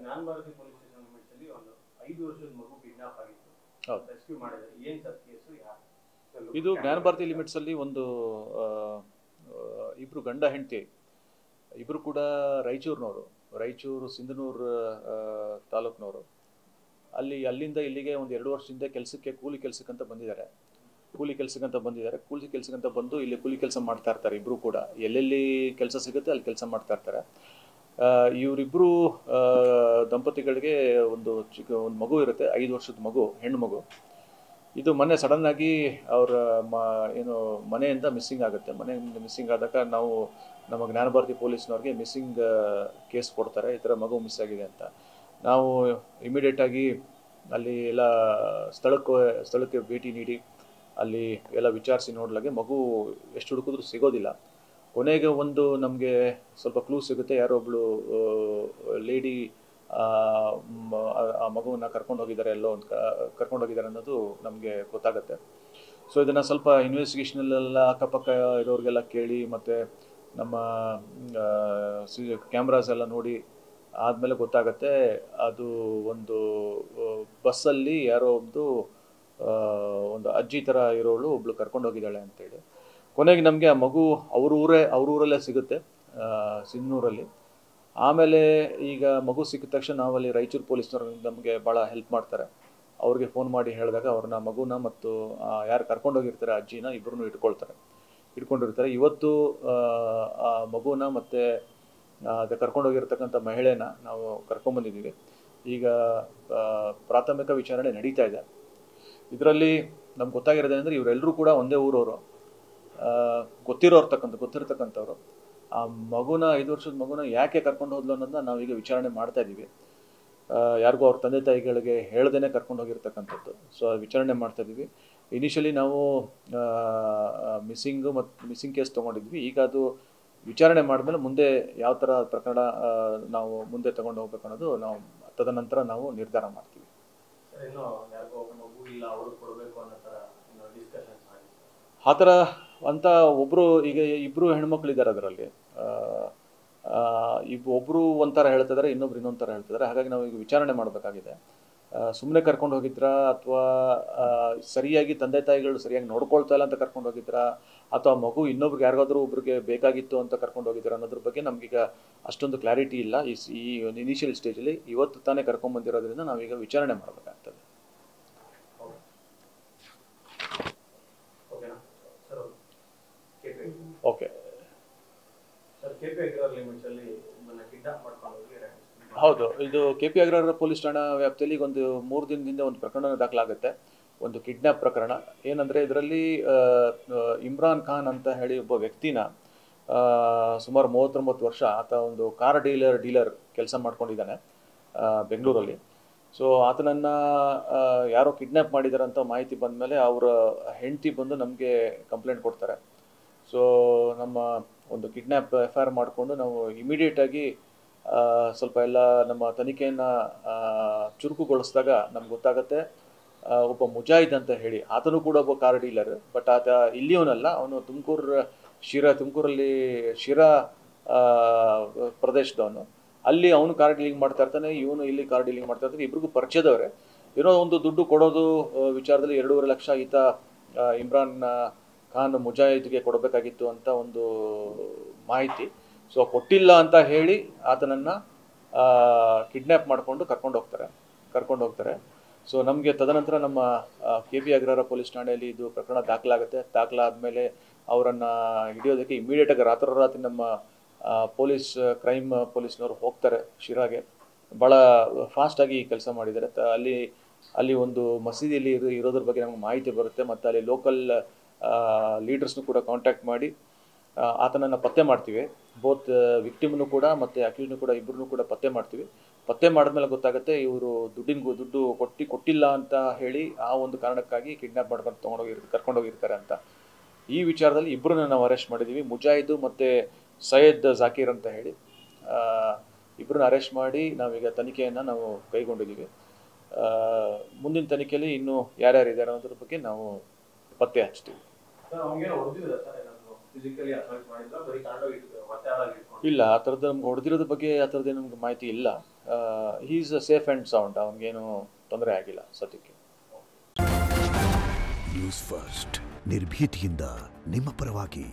ಜ್ಞಾನ Bharati police station limits ಅಲ್ಲಿ ಒಂದು 5 ವರ್ಷದ ಮಗು ಕಿಡ್ನಾಪ್ ಆಗಿತ್ತು. ರೆಸ್ಕ್ಯೂ ಮಾಡಿದ್ರೆ ಏನು ಸರ್ ಕೇಸು ಯಾರು? ಇದು ಜ್ಞಾನ ಭಾರತಿ ಲಿಮಿಟ್ಸ್ ಅಲ್ಲಿ ಒಂದು ಇಬ್ರು ಗಂಡ ಹೆಂಡತಿ, ಇಬ್ರು ಕೂಡ ರಾಯಚೂರು ಸಿಂಧನೂರು ತಾಲೂಕಿನವರು. ಅಲ್ಲಿಂದ ಇಲ್ಲಿಗೆ ಒಂದು 2 ವರ್ಷದಿಂದ ಕೂಲಿ ಕೆಲಸಕ್ಕಂತ ಬಂದಿದ್ದಾರೆ. ಕೂಲಿ ಕೆಲಸಕ್ಕಂತ ಬಂದು ಇಲ್ಲಿ ಕೂಲಿ ಕೆಲಸ ಮಾಡ್ತಾ ಇರ್ತಾರೆ. ಇಬ್ರು ಕೂಡ ಎಲ್ಲೆಲ್ಲಿ ಕೆಲಸ ಸಿಗುತ್ತೆ ಅಲ್ಲಿ ಕೆಲಸ ಮಾಡ್ತಾ ಇರ್ತಾರೆ. ಇವರಿಬ್ಬರು ದಂಪತಿಗಳಿಗೆ ಒಂದು ಮಗು ಇರುತ್ತೆ, 5 ವರ್ಷದ ಮಗು, ಹೆಣ್ಣು ಮಗು. ಇದು ಮೊನ್ನೆ ಸಡನ್ ಆಗಿ ಅವರ ಮನೆಯಿಂದ ಮಿಸ್ಸಿಂಗ್ ಆಗುತ್ತೆ. ಮನೆಯಿಂದ ಮಿಸ್ಸಿಂಗ್ ಆದಾಗ ನಾವು ನಮ್ಮ ಜ್ಞಾನ ಭಾರತಿ ಪೊಲೀಸ್ನವ್ರಿಗೆ ಮಿಸ್ಸಿಂಗ್ ಕೇಸ್ ಕೊಡ್ತಾರೆ, ಈ ಥರ ಮಗು ಮಿಸ್ ಆಗಿದೆ ಅಂತ. ನಾವು ಇಮಿಡಿಯೇಟಾಗಿ ಅಲ್ಲಿ ಎಲ್ಲ ಸ್ಥಳಕ್ಕೆ ಭೇಟಿ ನೀಡಿ ಅಲ್ಲಿ ಎಲ್ಲ ವಿಚಾರಿಸಿ ನೋಡ್ಲಾಗೆ ಮಗು ಎಷ್ಟು ಹುಡುಕಿದ್ರು ಸಿಗೋದಿಲ್ಲ. ಕೊನೆಗೆ ಒಂದು ನಮಗೆ ಸ್ವಲ್ಪ ಕ್ಲೂ ಸಿಗುತ್ತೆ, ಯಾರೋ ಒಬ್ಬಳು ಲೇಡಿ ಆ ಮಗುವನ್ನು ಕರ್ಕೊಂಡು ಹೋಗಿದ್ದಾರೆ ಅನ್ನೋದು ನಮಗೆ ಗೊತ್ತಾಗುತ್ತೆ. ಸೊ ಇದನ್ನು ಸ್ವಲ್ಪ ಇನ್ವೆಸ್ಟಿಗೇಷನಲ್ಲೆಲ್ಲ ಅಕ್ಕಪಕ್ಕ ಇರೋರಿಗೆಲ್ಲ ಕೇಳಿ ಮತ್ತು ನಮ್ಮ ಕ್ಯಾಮ್ರಾಸ್ ಎಲ್ಲ ನೋಡಿ ಆದಮೇಲೆ ಗೊತ್ತಾಗುತ್ತೆ, ಅದು ಒಂದು ಬಸ್ಸಲ್ಲಿ ಯಾರೋ ಒಂದು ಅಜ್ಜಿ ಥರ ಇರೋಳು ಒಬ್ಳು ಕರ್ಕೊಂಡು ಹೋಗಿದ್ದಾಳೆ ಅಂತೇಳಿ. ಕೊನೆಗೆ ನಮಗೆ ಆ ಮಗು ಅವ್ರ ಊರಲ್ಲೇ ಸಿಗುತ್ತೆ, ಸಿಂಧನೂರಲ್ಲಿ. ಆಮೇಲೆ ಈಗ ಮಗು ಸಿಕ್ಕಿದ ತಕ್ಷಣ ನಾವಲ್ಲಿ ರಾಯಚೂರು ಪೊಲೀಸ್ನವ್ರು ನಮಗೆ ಭಾಳ ಹೆಲ್ಪ್ ಮಾಡ್ತಾರೆ. ಅವ್ರಿಗೆ ಫೋನ್ ಮಾಡಿ ಹೇಳಿದಾಗ ಅವ್ರನ್ನ ಮಗುನ ಮತ್ತು ಯಾರು ಕರ್ಕೊಂಡೋಗಿರ್ತಾರೆ ಅಜ್ಜಿನ ಇಬ್ಬರನ್ನೂ ಇಟ್ಕೊಂಡಿರ್ತಾರೆ. ಇವತ್ತು ಆ ಮಗುನ ಮತ್ತು ಅದು ಕರ್ಕೊಂಡೋಗಿರ್ತಕ್ಕಂಥ ಮಹಿಳೆನ ನಾವು ಕರ್ಕೊಂಬಂದಿದ್ದೀವಿ. ಈಗ ಪ್ರಾಥಮಿಕ ವಿಚಾರಣೆ ನಡೀತಾ ಇದೆ. ಇದರಲ್ಲಿ ನಮ್ಗೆ ಗೊತ್ತಾಗಿರೋದೇನೆಂದರೆ ಇವರೆಲ್ಲರೂ ಕೂಡ ಒಂದೇ ಊರವರು, ಗೊತ್ತಿರ್ತಕ್ಕಂಥವ್ರು. ಆ ಮಗುನ 5 ವರ್ಷದ ಮಗುನ ಯಾಕೆ ಕರ್ಕೊಂಡು ಹೋದ್ಲು ಅನ್ನೋದನ್ನ ನಾವೀಗ ವಿಚಾರಣೆ ಮಾಡ್ತಾ ಇದ್ದೀವಿ. ಯಾರಿಗೂ ಅವ್ರ ತಂದೆ ತಾಯಿಗಳಿಗೆ ಹೇಳ್ದೇ ಕರ್ಕೊಂಡು ಹೋಗಿರ್ತಕ್ಕಂಥದ್ದು. ಸೊ ವಿಚಾರಣೆ ಮಾಡ್ತಾ ಇದ್ದೀವಿ. ಇನಿಷಿಯಲಿ ನಾವು ಮಿಸ್ಸಿಂಗ್ ಕೇಸ್ ತೊಗೊಂಡಿದ್ವಿ. ಈಗ ಅದು ವಿಚಾರಣೆ ಮಾಡಿದ್ಮೇಲೆ ಮುಂದೆ ಯಾವ ಥರ ಪ್ರಕರಣ ನಾವು ಮುಂದೆ ತಗೊಂಡು ಹೋಗ್ಬೇಕು ಅನ್ನೋದು ನಾವು ತದನಂತರ ನಾವು ನಿರ್ಧಾರ ಮಾಡ್ತೀವಿ. ಆ ಥರ ಅಂತ ಈಗ ಇಬ್ಬರು ಹೆಣ್ಮಕ್ಳಿದ್ದಾರೆ ಅದರಲ್ಲಿ. ಒಬ್ಬರು ಒಂಥರ ಹೇಳ್ತಿದ್ದಾರೆ, ಇನ್ನೊಬ್ರು ಇನ್ನೊಂದು ಥರ ಹೇಳ್ತಿದ್ದಾರೆ. ಹಾಗಾಗಿ ನಾವು ಈಗ ವಿಚಾರಣೆ ಮಾಡಬೇಕಾಗಿದೆ. ಸುಮ್ಮನೆ ಕರ್ಕೊಂಡು ಹೋಗಿದ್ರಾ ಅಥವಾ ಸರಿಯಾಗಿ ತಂದೆ ತಾಯಿಗಳು ಸರಿಯಾಗಿ ನೋಡ್ಕೊಳ್ತಾ ಇಲ್ಲ ಅಂತ ಕರ್ಕೊಂಡು ಹೋಗಿದ್ರಾ ಅಥವಾ ಮಗು ಇನ್ನೊಬ್ರಿಗೆ ಯಾರಿಗಾದ್ರೂ ಒಬ್ರಿಗೆ ಬೇಕಾಗಿತ್ತು ಅಂತ ಕರ್ಕೊಂಡು ಹೋಗಿದ್ದೀರಾ ಅನ್ನೋದ್ರ ಬಗ್ಗೆ ನಮಗೀಗ ಅಷ್ಟೊಂದು ಕ್ಲಾರಿಟಿ ಇಲ್ಲ. ಈ ಒಂದು ಇನಿಷಿಯಲ್ ಸ್ಟೇಜಲ್ಲಿ ಇವತ್ತು ತಾನೇ ಕರ್ಕೊಂಡ್ಬಂದಿರೋದ್ರಿಂದ ನಾವೀಗ ವಿಚಾರಣೆ ಮಾಡಬೇಕಾಗ್ತದೆ. ಓಕೆ, ಹೌದು. ಇದು KP ಅಗ್ರಹಾರ ಪೊಲೀಸ್ ಠಾಣಾ ವ್ಯಾಪ್ತಿಯಲ್ಲಿ ಈಗ ಒಂದು 3 ದಿನದಿಂದ ಒಂದು ಪ್ರಕರಣ ದಾಖಲಾಗುತ್ತೆ, ಒಂದು ಕಿಡ್ನ್ಯಾಪ್ ಪ್ರಕರಣ. ಏನಂದರೆ ಇದರಲ್ಲಿ ಇಮ್ರಾನ್ ಖಾನ್ ಅಂತ ಹೇಳಿ ಒಬ್ಬ ವ್ಯಕ್ತಿನ ಸುಮಾರು 39 ವರ್ಷ ಆತ ಒಂದು ಕಾರ್ ಡೀಲರ್ ಕೆಲಸ ಮಾಡ್ಕೊಂಡಿದ್ದಾನೆ ಬೆಂಗಳೂರಲ್ಲಿ. ಸೊ ಆತನನ್ನು ಯಾರೋ ಕಿಡ್ನ್ಯಾಪ್ ಮಾಡಿದ್ದಾರೆ ಅಂತ ಮಾಹಿತಿ ಬಂದ ಮೇಲೆ ಅವರ ಹೆಂಡತಿ ಬಂದು ನಮಗೆ ಕಂಪ್ಲೇಂಟ್ ಕೊಡ್ತಾರೆ. ಸೊ ನಮ್ಮ ಒಂದು ಕಿಡ್ನ್ಯಾಪ್ FIR ಮಾಡಿಕೊಂಡು ನಾವು ಇಮಿಡಿಯೇಟಾಗಿ ಸ್ವಲ್ಪ ಎಲ್ಲ ನಮ್ಮ ತನಿಖೆಯನ್ನು ಚುರುಕುಗೊಳಿಸಿದಾಗ ನಮ್ಗೆ ಗೊತ್ತಾಗುತ್ತೆ, ಒಬ್ಬ ಮುಜಾಹಿದ್ ಅಂತ ಹೇಳಿ ಆತನು ಕೂಡ ಒಬ್ಬ ಕಾರ್ ಡೀಲರ್. ಬಟ್ ಆತ ಇಲ್ಲಿಯವನಲ್ಲ, ಅವನು ತುಮಕೂರಲ್ಲಿ ಶಿರಾ ಪ್ರದೇಶದವನು. ಅಲ್ಲಿ ಅವನು ಕಾರ್ ಡೀಲಿಂಗ್ ಮಾಡ್ತಾ ಇರ್ತಾನೆ, ಇವನು ಇಲ್ಲಿ ಕಾರ್ ಡೀಲಿಂಗ್ ಮಾಡ್ತಾ ಇರ್ತಾನೆ. ಇಬ್ರಿಗೂ ಪರಿಚಯದವ್ರೆ. ಏನೋ ಒಂದು ದುಡ್ಡು ಕೊಡೋದು ವಿಚಾರದಲ್ಲಿ 2.5 ಲಕ್ಷ ಈತ ಇಮ್ರಾನ್ ಖಾನ್ ಮುಜಾಹಿದ್ಗೆ ಕೊಡಬೇಕಾಗಿತ್ತು ಅಂತ ಒಂದು ಮಾಹಿತಿ. ಸೊ ಕೊಟ್ಟಿಲ್ಲ ಅಂತ ಹೇಳಿ ಆತನನ್ನು ಕಿಡ್ನ್ಯಾಪ್ ಮಾಡಿಕೊಂಡು ಕರ್ಕೊಂಡು ಹೋಗ್ತಾರೆ. ಸೊ ನಮಗೆ ತದನಂತರ ನಮ್ಮ KP ಅಗ್ರಹಾರ ಪೊಲೀಸ್ ಠಾಣೆಯಲ್ಲಿ ಇದು ಪ್ರಕರಣ ದಾಖಲಾದಮೇಲೆ ಅವರನ್ನು ಹಿಡಿಯೋದಕ್ಕೆ ಇಮಿಡಿಯೇಟಾಗಿ ರಾತ್ರಿ ನಮ್ಮ ಕ್ರೈಮ್ ಪೊಲೀಸ್ನವರು ಹೋಗ್ತಾರೆ ಶಿರಾಗೆ. ಭಾಳ ಫಾಸ್ಟಾಗಿ ಕೆಲಸ ಮಾಡಿದ್ದಾರೆ. ಅಲ್ಲಿ ಒಂದು ಮಸೀದಿಯಲ್ಲಿ ಇರೋದ್ರ ಬಗ್ಗೆ ನಮಗೆ ಮಾಹಿತಿ ಬರುತ್ತೆ. ಮತ್ತು ಅಲ್ಲಿ ಲೋಕಲ್ ಲೀಡರ್ಸ್ನು ಕೂಡ ಕಾಂಟ್ಯಾಕ್ಟ್ ಮಾಡಿ ಆತನನ್ನು ಪತ್ತೆ ಮಾಡ್ತೀವಿ. ಬೋತ್ ವಿಕ್ಟಿಮ್ನು ಕೂಡ ಮತ್ತು ಅಕ್ಯೂಸ್ನು ಕೂಡ ಇಬ್ಬರನ್ನೂ ಕೂಡ ಪತ್ತೆ ಮಾಡ್ತೀವಿ. ಪತ್ತೆ ಮಾಡಿದ್ಮೇಲೆ ಗೊತ್ತಾಗುತ್ತೆ ಇವರು ದುಡ್ಡು ಕೊಟ್ಟಿಲ್ಲ ಅಂತ ಹೇಳಿ ಆ ಒಂದು ಕಾರಣಕ್ಕಾಗಿ ಕಿಡ್ನ್ಯಾಪ್ ಮಾಡ್ಕೊಂಡು ಕರ್ಕೊಂಡೋಗಿರ್ತಾರೆ ಅಂತ. ಈ ವಿಚಾರದಲ್ಲಿ ಇಬ್ಬರನ್ನ ನಾವು ಅರೆಸ್ಟ್ ಮಾಡಿದ್ದೀವಿ, ಮುಜಾಹಿದ್ ಮತ್ತು ಸೈಯದ್ ಜಾಕೀರ್ ಅಂತ ಹೇಳಿ. ಇಬ್ಬರನ್ನ ಅರೆಸ್ಟ್ ಮಾಡಿ ನಾವೀಗ ತನಿಖೆಯನ್ನು ನಾವು ಕೈಗೊಂಡಿದ್ದೀವಿ. ಮುಂದಿನ ತನಿಖೆಯಲ್ಲಿ ಇನ್ನೂ ಯಾರ್ಯಾರಿದ್ದಾರೆ ಅನ್ನೋದ್ರ ಬಗ್ಗೆ ನಾವು ಪತ್ತೆ ಹಚ್ತೀವಿ. ಇಲ್ಲ, ಆ ಥರದ್ದು ನಮ್ಗೆ ಹೊಡೆದಿರೋದ್ರ ಬಗ್ಗೆ ಆ ಥರದ್ದೇ ನಮ್ಗೆ ಮಾಹಿತಿ ಇಲ್ಲ. ಈಸ್ ಸೇಫ್ ಆ್ಯಂಡ್ ಸೌಂಡ್, ಅವನಿಗೇನು ತೊಂದರೆ ಆಗಿಲ್ಲ ಸದ್ಯಕ್ಕೆ. ನ್ಯೂಸ್ ಫಸ್ಟ್ ನಿರ್ಭೀತಿಯಿಂದ ನಿಮ್ಮ ಪರವಾಗಿ.